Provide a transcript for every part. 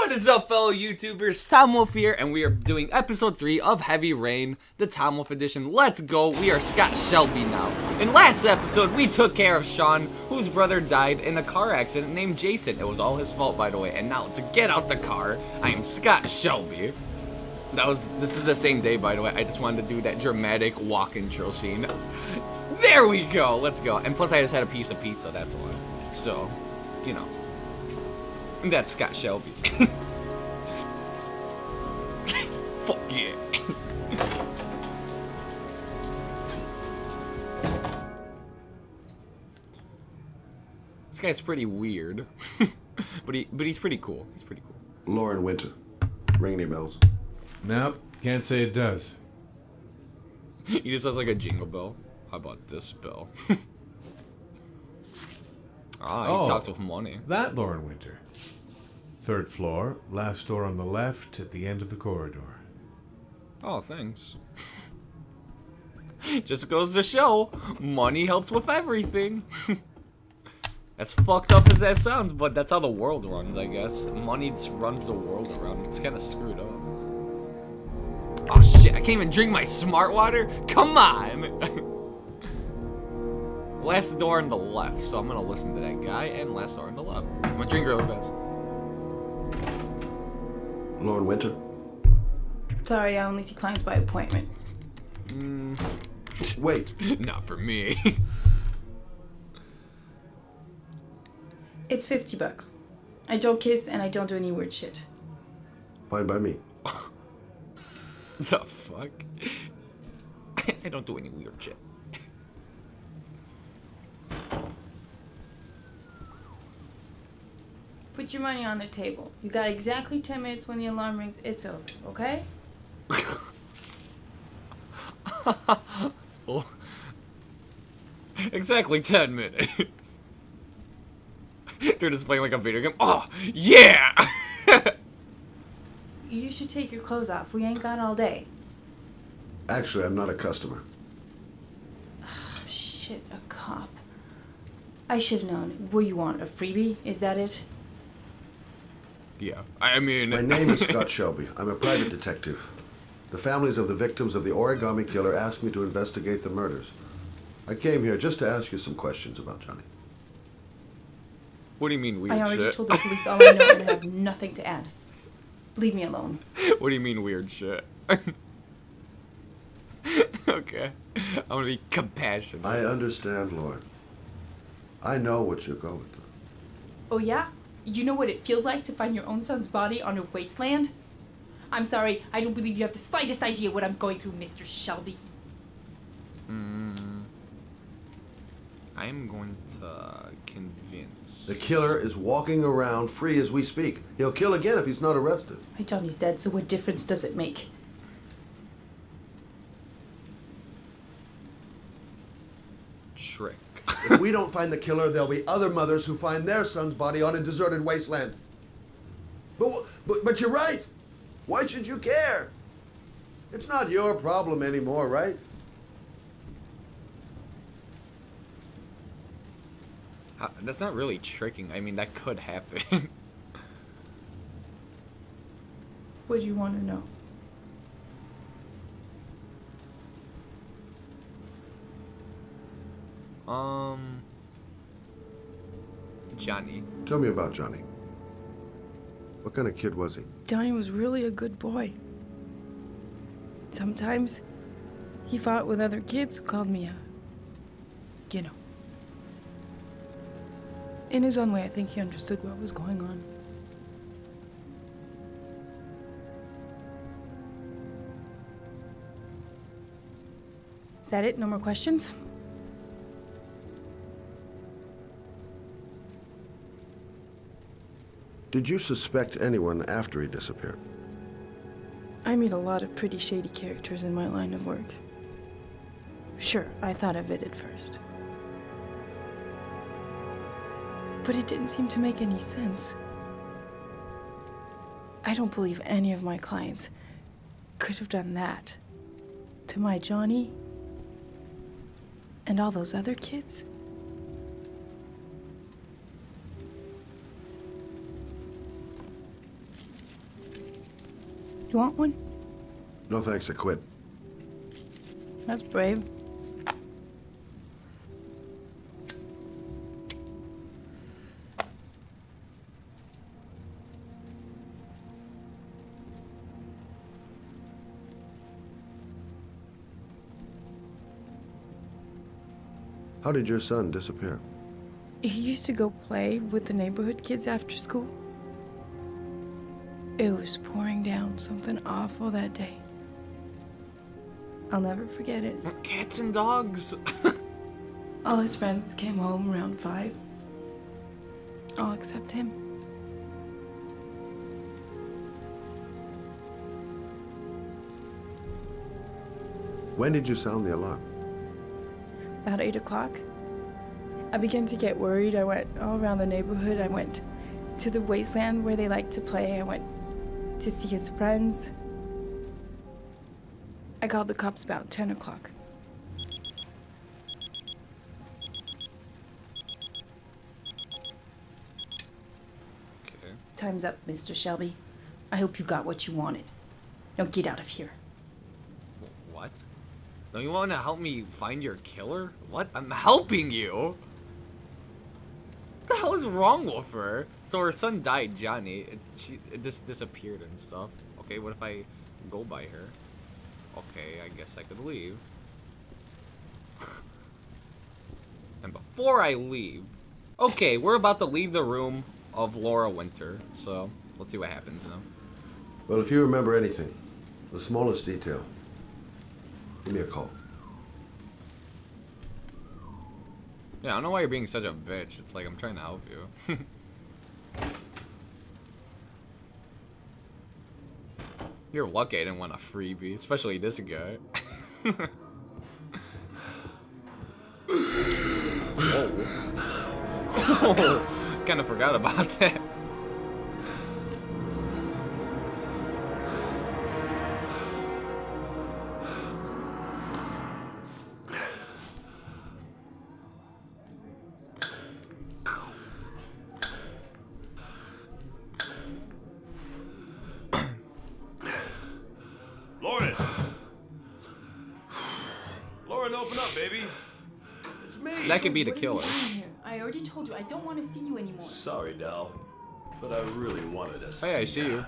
What is up, fellow YouTubers? Tom Wolf here, and we are doing episode 3 of Heavy Rain, the Tom Wolf edition. Let's go. We are Scott Shelby now. In last episode, we took care of Sean, whose brother died in a car accident named Jason. It was all his fault, by the way. And now, to get out the car, I am Scott Shelby. This is the same day, by the way. I just wanted to do that dramatic walk intro scene. There we go. Let's go. And plus, I just had a piece of pizza, that's why. So, you know. That's Scott Shelby. Fuck yeah. This guy's pretty weird. but he's pretty cool. He's pretty cool. Lauren Winter. Ring any bells? Nope, can't say it does. He just has like a jingle bell. How about this bell? He talks with money. That Lauren Winter. 3rd floor, last door on the left, at the end of the corridor. Oh, thanks. Just goes to show, money helps with everything. As fucked up as that sounds, but that's how the world runs, I guess. Money just runs the world around. It's kind of screwed up. Oh shit, I can't even drink my smart water? Come on! Last door on the left, so I'm gonna listen to that guy, and last door on the left. I'm gonna drink really fast. Lauren Winter? Sorry, I only see clients by appointment. Wait. Not for me. It's $50. I don't kiss and I don't do any weird shit. Fine by me. The fuck? I don't do any weird shit. Put your money on the table. You got exactly 10 minutes when the alarm rings. It's over, okay? Well, exactly 10 minutes. They're just playing like a video game. Oh, yeah! You should take your clothes off. We ain't got all day. Actually, I'm not a customer. Shit, a cop. I should have known. What do you want, a freebie? Is that it? Yeah, I mean... My name is Scott Shelby. I'm a private detective. The families of the victims of the Origami killer asked me to investigate the murders. I came here just to ask you some questions about Johnny. What do you mean weird I already shit? told the police all I know and I have nothing to add. Leave me alone. What do you mean weird shit? Okay. I'm gonna be compassionate. I understand, Lauren. I know what you're going through. Oh yeah? You know what it feels like to find your own son's body on a wasteland? I'm sorry, I don't believe you have the slightest idea what I'm going through, Mr. Shelby. I'm going to convince... The killer is walking around free as we speak. He'll kill again if he's not arrested. My Johnny's dead, so what difference does it make? Trick. If we don't find the killer, there'll be other mothers who find their son's body on a deserted wasteland. But you're right. Why should you care? It's not your problem anymore, right? That's not really tricking. I mean, that could happen. What do you want to know? Johnny. Tell me about Johnny. What kind of kid was he? Johnny was really a good boy. Sometimes he fought with other kids who called me you know. In his own way, I think he understood what was going on. Is that it? No more questions? Did you suspect anyone after he disappeared? I meet a lot of pretty shady characters in my line of work. Sure, I thought of it at first. But it didn't seem to make any sense. I don't believe any of my clients could have done that to my Johnny and all those other kids. You want one? No thanks, I quit. That's brave. How did your son disappear? He used to go play with the neighborhood kids after school. It was pouring down something awful that day. I'll never forget it. Cats and dogs. All his friends came home around 5. All except him. When did you sound the alarm? About 8 o'clock. I began to get worried. I went all around the neighborhood. I went to the wasteland where they like to play. I went to see his friends. I called the cops about 10 o'clock. Okay. Time's up, Mr. Shelby. I hope you got what you wanted. Now get out of here. What? Don't you want to help me find your killer? What? I'm helping you! What the hell is wrong with her? So her son died, Johnny. It just disappeared and stuff. Okay, what if I go by her? Okay, I guess I could leave. And before I leave... Okay, we're about to leave the room of Laura Winter. So, let's see what happens now. Well, if you remember anything, the smallest detail, give me a call. Yeah, I don't know why you're being such a bitch. It's like I'm trying to help you. You're lucky I didn't want a freebie, especially this guy. Whoa. Kind of forgot about that. Lauren, open up, baby. It's me. That could be the What are killer. you doing here? I already told you I don't want to see you anymore. Sorry, Dal, but I really wanted to see. Hey, I see you.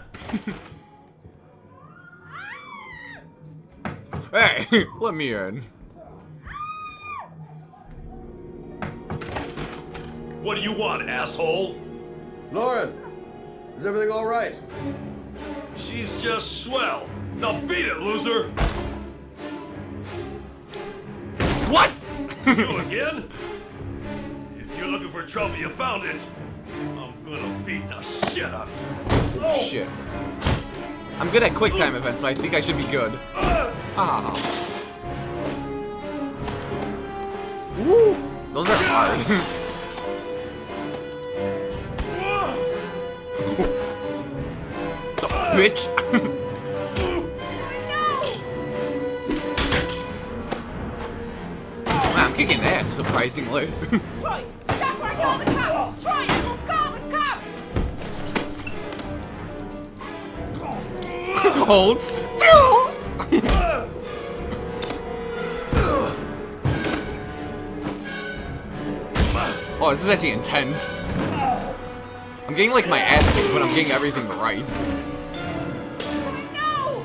Hey, let me in. What do you want, asshole? Lauren, is everything all right? She's just swell. Now beat it, loser. What? You again? If you're looking for trouble, you found it. I'm gonna beat the shit out of you. Oh. Shit. I'm good at quick time events, so I think I should be good. Ah. Woo! Those are hard. It's a bitch. Man, I'm kicking ass, surprisingly. Troy, stop or I call the cops! Troy, I will call the cops! Hold still. Oh, this is actually intense. I'm getting like my ass kicked, but I'm getting everything right. No!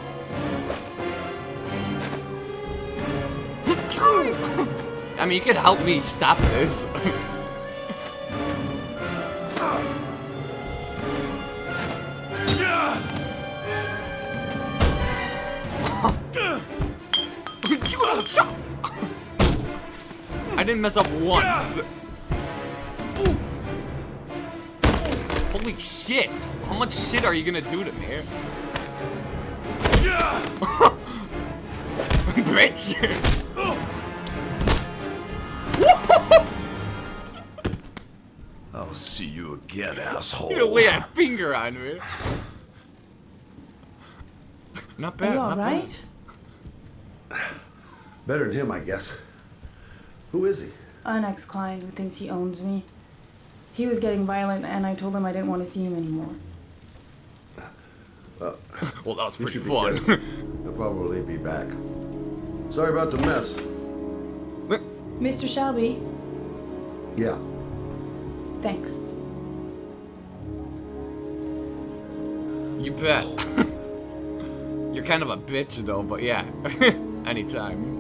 I mean, you could help me stop this. I didn't mess up once. Holy shit! How much shit are you gonna do to me? Bitch! I'll see you again, asshole. You're gonna lay a finger on me. Not Are bad, you not alright? Better than him, I guess. Who is he? An ex-client who thinks he owns me. He was getting violent and I told him I didn't want to see him anymore. Well, that was You pretty should be fun. kidding. I'll probably be back. Sorry about the mess. Mr. Shelby, Yeah. thanks. You bet. You're kind of a bitch though, but yeah. Anytime.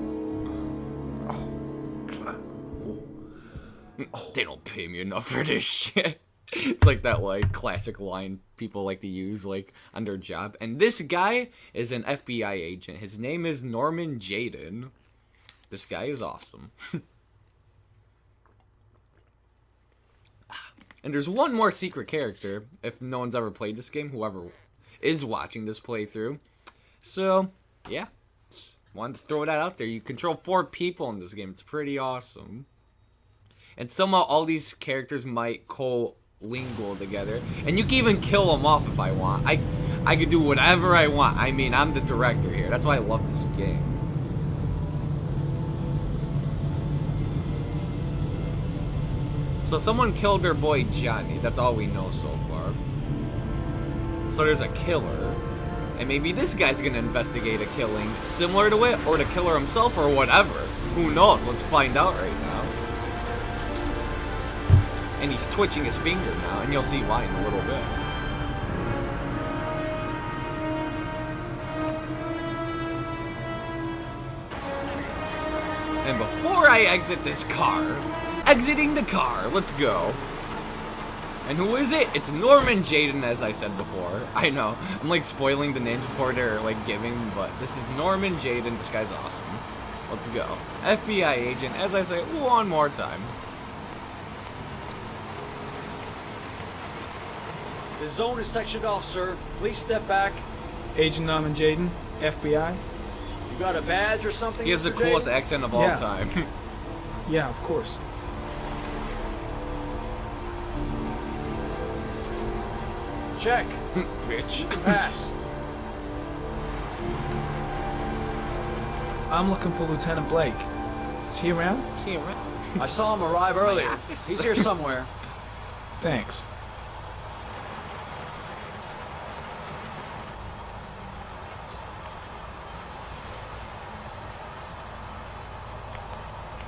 They don't pay me enough for this shit. It's like that like classic line people like to use like on their job. And this guy is an FBI agent. His name is Norman Jaden. This guy is awesome. And there's one more secret character, if no one's ever played this game, whoever is watching this playthrough. So, yeah. Just wanted to throw that out there. You control 4 people in this game. It's pretty awesome. And somehow all these characters might co-lingual together. And you can even kill them off if I want. I could do whatever I want. I mean, I'm the director here. That's why I love this game. So someone killed their boy Johnny. That's all we know so far. So there's a killer. And maybe this guy's gonna investigate a killing similar to it, or the killer himself, or whatever. Who knows? Let's find out right now. And he's twitching his finger now, and you'll see why in a little bit. And before I exit this car, exiting the car, let's go. And who is it? It's Norman Jaden, as I said before. I know, I'm like spoiling the names before they're like giving, but this is Norman Jaden. This guy's awesome. Let's go. FBI agent, as I say one more time. The zone is sectioned off, sir. Please step back. Agent Norman Jaden, FBI. You got a badge or something? He has the Mr. coolest Jaden? accent of all Yeah. time. Yeah, of course. Check. Bitch. Pass. I'm looking for Lieutenant Blake. Is he around? See, right? I saw him arrive earlier. office. He's here somewhere. Thanks.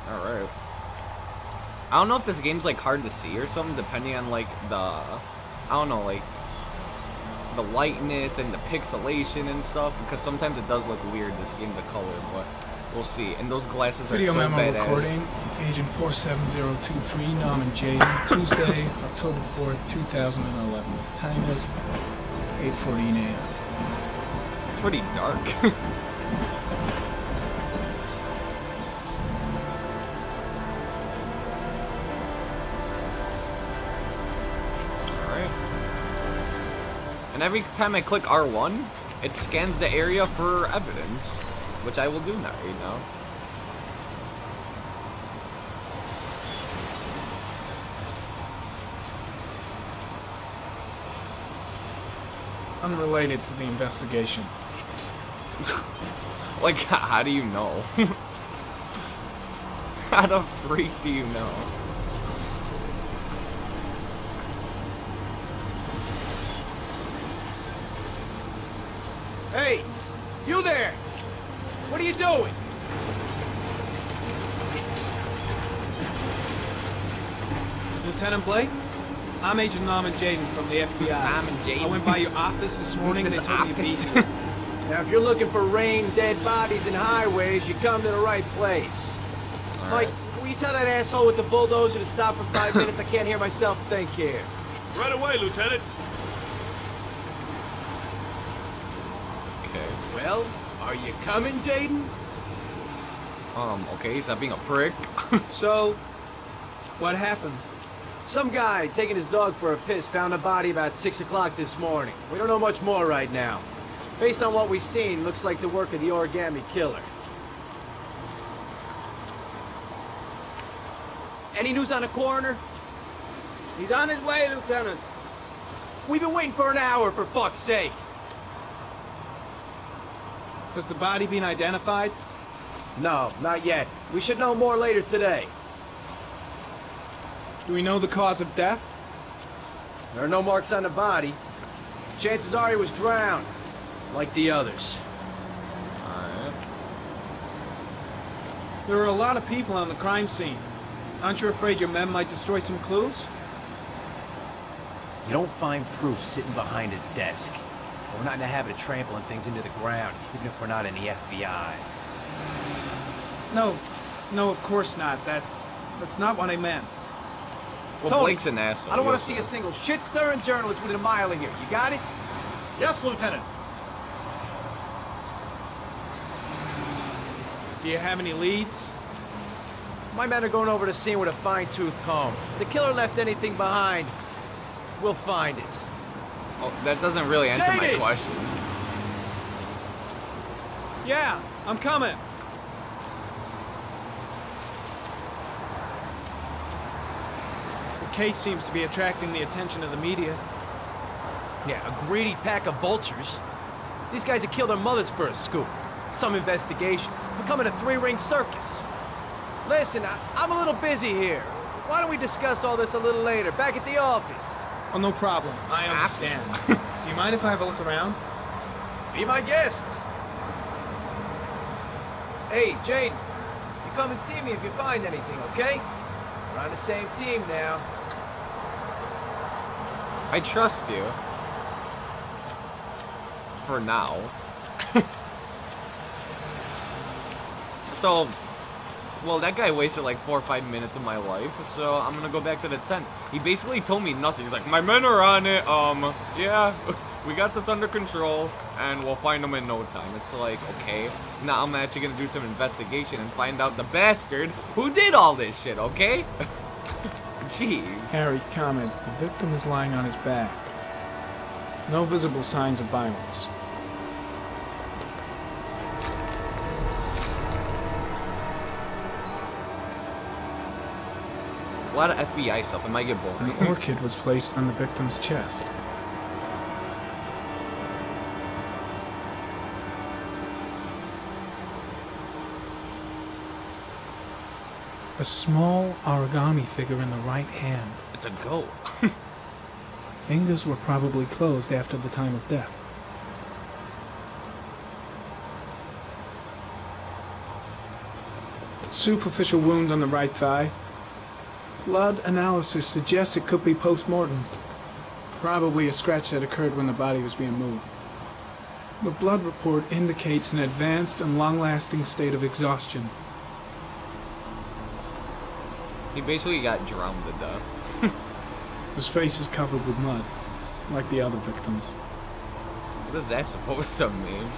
Alright. I don't know if this game's like hard to see or something, depending on like the, I don't know, like the lightness and the pixelation and stuff, because sometimes it does look weird, this game, the color, but we'll see. And those glasses are Video so memo badass. recording. Agent 47023, Norman Jaden, Tuesday, October 4th, 2011. Time is 8:14 a.m. It's pretty dark. Alright. And every time I click R1, it scans the area for evidence, which I will do now, right now. Unrelated to the investigation. Like, how do you know? How the freak do you know? Hey, you there! What are you doing? Lieutenant Blake? I'm Agent Norman Jaden from the FBI. Norman Jaden. I went by your office this morning and they This told me to office. meet you. Now, if you're looking for rain, dead bodies, and highways, you come to the right place. Mike, will you tell that asshole with the bulldozer to stop for 5 minutes? I can't hear myself think here. Right away, Lieutenant. Okay. Well, are you coming, Jaden? Okay, he's not being a prick. So, what happened? Some guy taking his dog for a piss found a body about 6 o'clock this morning. We don't know much more right now. Based on what we've seen, looks like the work of the Origami Killer. Any news on the coroner? He's on his way, Lieutenant. We've been waiting for an hour, for fuck's sake. Has the body been identified? No, not yet. We should know more later today. Do we know the cause of death? There are no marks on the body. Chances are he was drowned. like the others. Alright. There are a lot of people on the crime scene. Aren't you afraid your men might destroy some clues? You don't find proof sitting behind a desk. We're not in the habit of trampling things into the ground, even if we're not in the FBI. No, of course not. That's not what I meant. Well, Tony, Blake's an asshole. I don't want to you'll see a single shit-stirring journalist within a mile of here. You got it? Yes, Lieutenant. Do you have any leads? My men are going over the scene with a fine-tooth comb. If the killer left anything behind, we'll find it. Oh, that doesn't really answer my JD! question. Yeah, I'm coming. The case seems to be attracting the attention of the media. Yeah, a greedy pack of vultures. These guys have killed their mothers for a scoop. Some investigation. It's becoming a three-ring circus. Listen, I'm a little busy here. Why don't we discuss all this a little later, back at the office? Oh, no problem. I understand. Do you mind if I have a look around? Be my guest. Hey, Jane, you come and see me if you find anything, okay? We're on the same team now. I trust you. For now. So, well, that guy wasted like 4 or 5 minutes of my life, so I'm gonna go back to the tent. He basically told me nothing. He's like, my men are on it, yeah, we got this under control, and we'll find them in no time. It's like, okay, now I'm actually gonna do some investigation and find out the bastard who did all this shit, okay? Jeez. Harry, comment. The victim is lying on his back. No visible signs of violence. A lot of FBI stuff. It might get boring. An orchid was placed on the victim's chest. A small origami figure in the right hand. It's a goat. Fingers were probably closed after the time of death. Superficial wound on the right thigh. Blood analysis suggests it could be post-mortem. Probably a scratch that occurred when the body was being moved. The blood report indicates an advanced and long-lasting state of exhaustion. He basically got drowned to death. His face is covered with mud, like the other victims. What is that supposed to mean?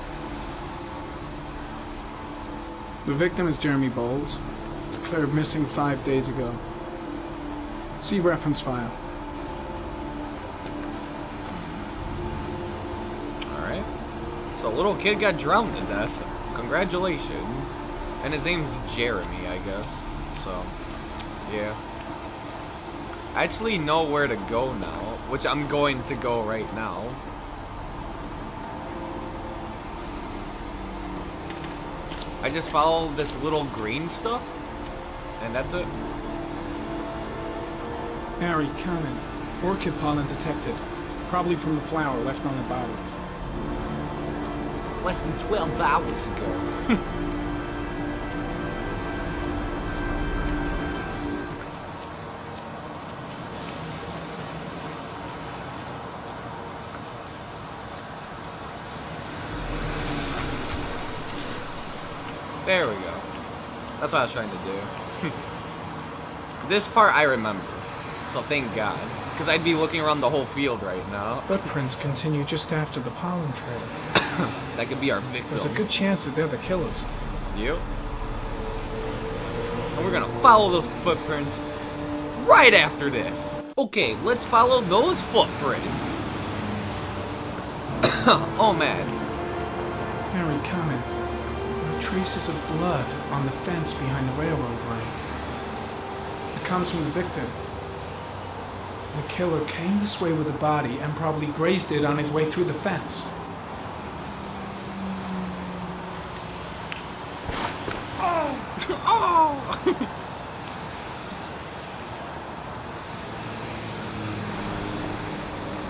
The victim is Jeremy Bowles, declared missing 5 days ago. See reference file. Alright. So a little kid got drowned to death. Congratulations. And his name's Jeremy, I guess. So, yeah. I actually know where to go now, which I'm going to go right now. I just follow this little green stuff, and that's it. Harry, comment. Orchid pollen detected. Probably from the flower left on the body. Less than 12 hours ago. There we go. That's what I was trying to do. This part I remember. So thank God. Because I'd be looking around the whole field right now. Footprints continue just after the pollen trail. That could be our victim. There's a good chance that they're the killers. Yep. And we're gonna follow those footprints right after this. Okay, let's follow those footprints. Oh man. Harry, comment. There are traces of blood on the fence behind the railroad line. It comes from the victim. The killer came this way with the body and probably grazed it on his way through the fence. Oh!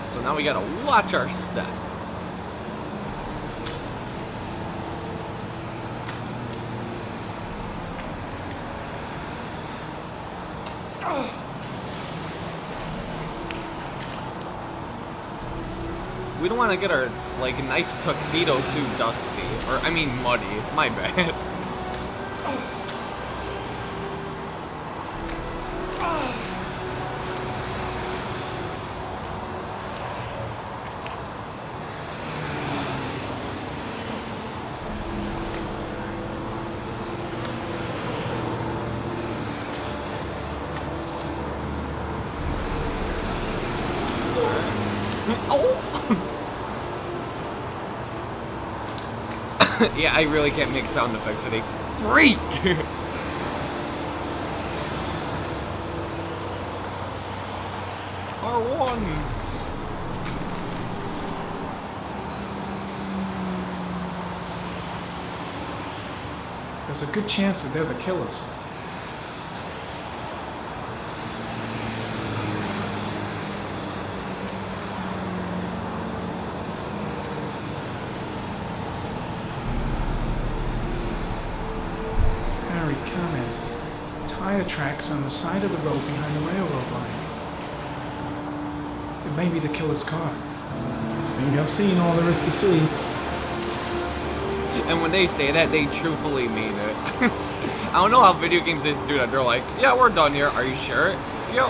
So now we gotta watch our step. We don't want to get our, like, nice tuxedo too dusty. Or, I mean, muddy. My bad. Yeah, I really can't make sound effects today. Freak! R1! There's a good chance that they're the killers. Harry, comment. Tire tracks on the side of the road behind the railroad line. It may be the killer's car. I think I've seen all there is to see. And when they say that, they truthfully mean it. I don't know how video games used to do that. They're like, yeah, we're done here. Are you sure? Yo.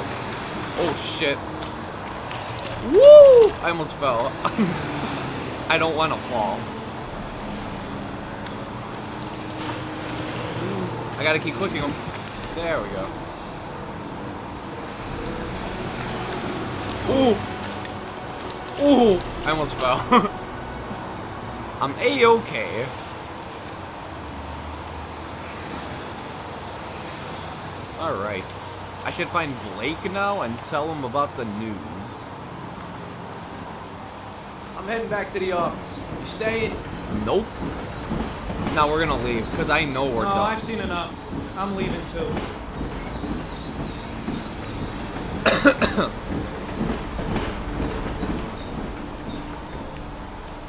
Oh, shit. Woo! I almost fell. I don't want to fall. I gotta keep clicking them. There we go. Ooh! Ooh! I almost fell. I'm A-okay. Alright. I should find Blake now and tell him about the news. I'm heading back to the office. You staying? Nope. Now we're gonna leave, because I know we're No, done. I've seen enough. I'm leaving too.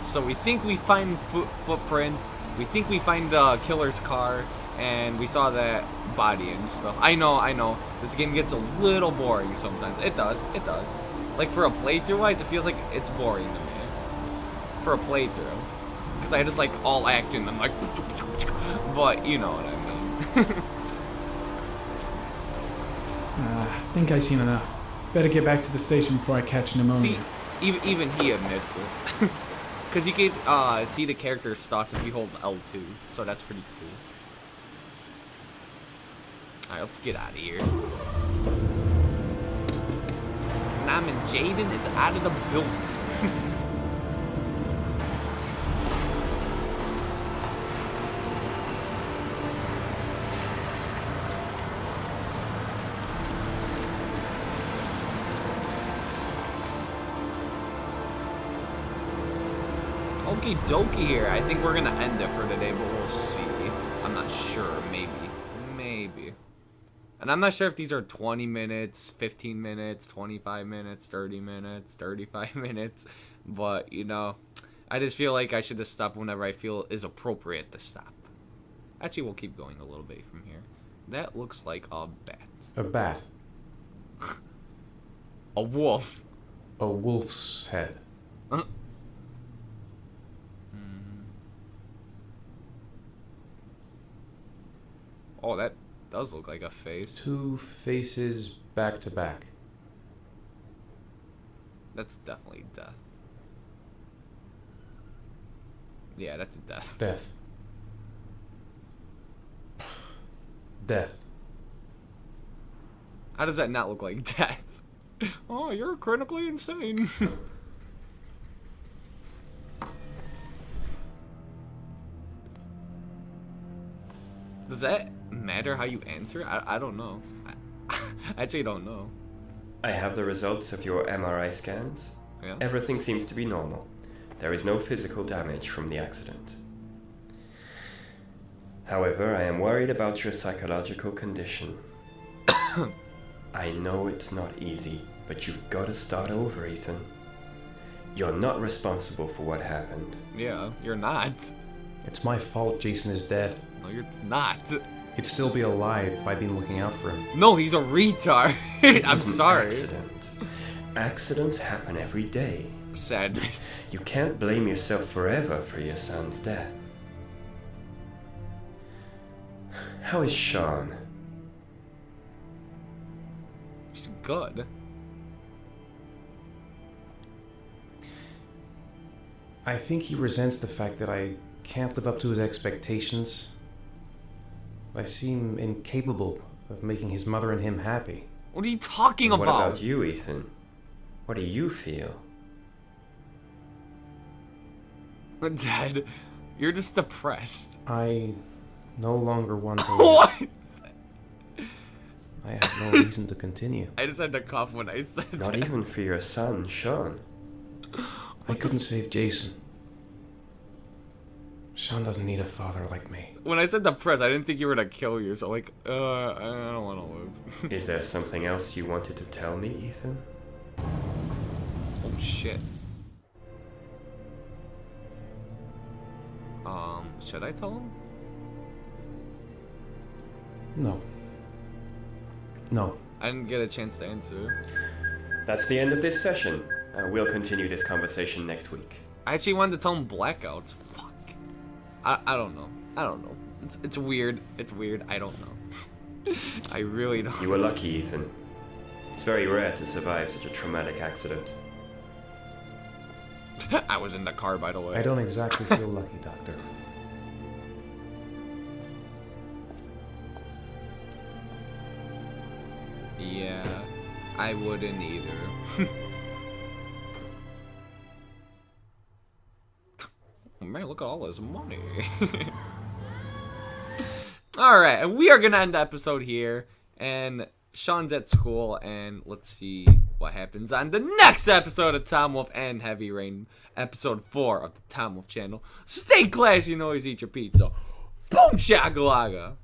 So we think we find footprints. We think we find the killer's car, and we saw that body and stuff. I know. This game gets a little boring sometimes. It does. Like for a playthrough wise, it feels like it's boring to me. For a playthrough, because I just like all action. I'm like, but you know what I mean. I think I've seen enough. Better get back to the station before I catch pneumonia. See, even he admits it. Because you can see the character's thoughts if you hold L2, so that's pretty cool. Alright, let's get out of here. Nam and Jaden is out of the building. Okie dokie here. I think we're gonna end it for today, but we'll see. I'm not sure. Maybe. And I'm not sure if these are 20 minutes, 15 minutes, 25 minutes, 30 minutes, 35 minutes. But, you know, I just feel like I should just stop whenever I feel is appropriate to stop. Actually, we'll keep going a little bit from here. That looks like a bat. A bat. A wolf. A wolf's head. Oh, that does look like a face. Two faces back to back. That's definitely death. Yeah, that's death. Death. Death. How does that not look like death? Oh, you're critically insane. Does that matter how you answer? I don't know. I actually don't know. I have the results of your MRI scans. Yeah. Everything seems to be normal. There is no physical damage from the accident. However, I am worried about your psychological condition. I know it's not easy, but you've got to start over, Ethan. You're not responsible for what happened. Yeah, you're not. It's my fault Jason is dead. No, you're not. He'd still be alive if I'd been looking out for him. No, he's a retard. I'm It's an sorry. Accident. Accidents happen every day. Sadness. You can't blame yourself forever for your son's death. How is Sean? He's good. I think he resents the fact that I can't live up to his expectations. I seem incapable of making his mother and him happy. What are you talking And about? What about you, Ethan? What do you feel? Dad, you're just depressed. I no longer want to. What? I have no reason to continue. I just had to cough when I said Not that. even for your son, Sean. I couldn't save Jason. Sean doesn't need a father like me. When I said depressed, I didn't think you were gonna kill yourself. Like, I don't want to live. Is there something else you wanted to tell me, Ethan? Oh shit. Should I tell him? No. No. I didn't get a chance to answer. That's the end of this session. We'll continue this conversation next week. I actually wanted to tell him blackouts. Fuck. I don't know. I don't know. It's weird. It's weird. I don't know. I really don't. You were lucky, Ethan. It's very rare to survive such a traumatic accident. I was in the car, by the way. I don't exactly feel lucky, Doctor. Yeah, I wouldn't either. Oh, man, look at all this money. Alright, and we are going to end the episode here. And Sean's at school, and let's see what happens on the next episode of Tom Wolf and Heavy Rain, episode 4 of the Tom Wolf channel. Stay classy and always eat your pizza. Boom shakalaka!